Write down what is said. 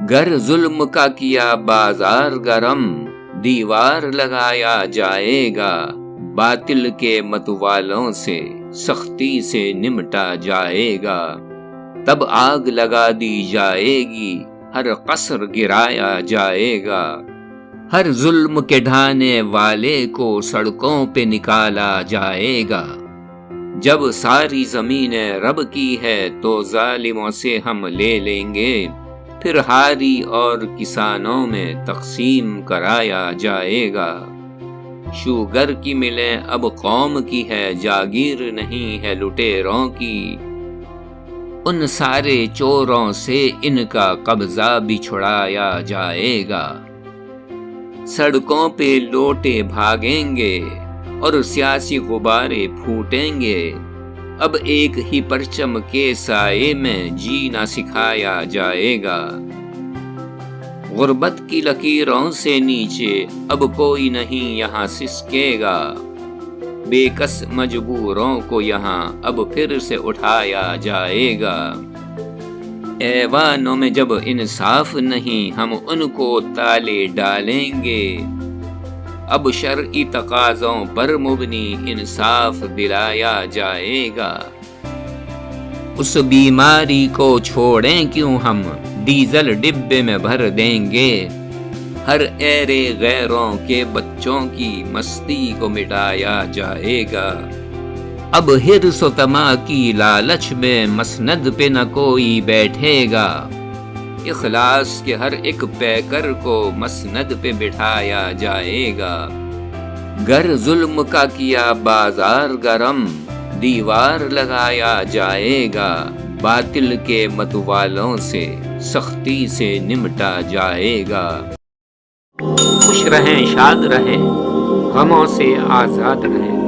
گر ظلم کا کیا بازار گرم، دیوار لگایا جائے گا، باطل کے متوالوں سے سختی سے نمٹا جائے گا۔ تب آگ لگا دی جائے گی، ہر قصر گرایا جائے گا، ہر ظلم کے ڈھانے والے کو سڑکوں پہ نکالا جائے گا۔ جب ساری زمین رب کی ہے تو ظالموں سے ہم لے لیں گے، پھر ہاری اور کسانوں میں تقسیم کرایا جائے گا۔ شوگر کی ملیں اب قوم کی ہے، جاگیر نہیں ہے لٹیروں کی، ان سارے چوروں سے ان کا قبضہ بھی چھڑایا جائے گا۔ سڑکوں پہ لوٹے بھاگیں گے اور سیاسی غبارے پھوٹیں گے، اب ایک ہی پرچم کے سائے میں جینا سکھایا جائے گا۔ غربت کی لکیروں سے نیچے اب کوئی نہیں یہاں سسکے گا، بے کس مجبوروں کو یہاں اب پھر سے اٹھایا جائے گا۔ ایوانوں میں جب انصاف نہیں ہم ان کو تالے ڈالیں گے، اب شرعی تقاضوں پر مبنی انصاف دلایا جائے گا۔ اس بیماری کو چھوڑیں کیوں ہم، ڈیزل ڈبے میں بھر دیں گے، ہر ایرے غیروں کے بچوں کی مستی کو مٹایا جائے گا۔ اب حرص و طمع کی لالچ میں مسند پہ نہ کوئی بیٹھے گا، اخلاص کے ہر ایک پیکر کو مسند پہ بٹھایا جائے گا۔ گر ظلم کا کیا بازار گرم، دیوار لگایا جائے گا، باطل کے متوالوں سے سختی سے نمٹا جائے گا۔ خوش رہیں، شاد رہیں، غموں سے آزاد رہیں۔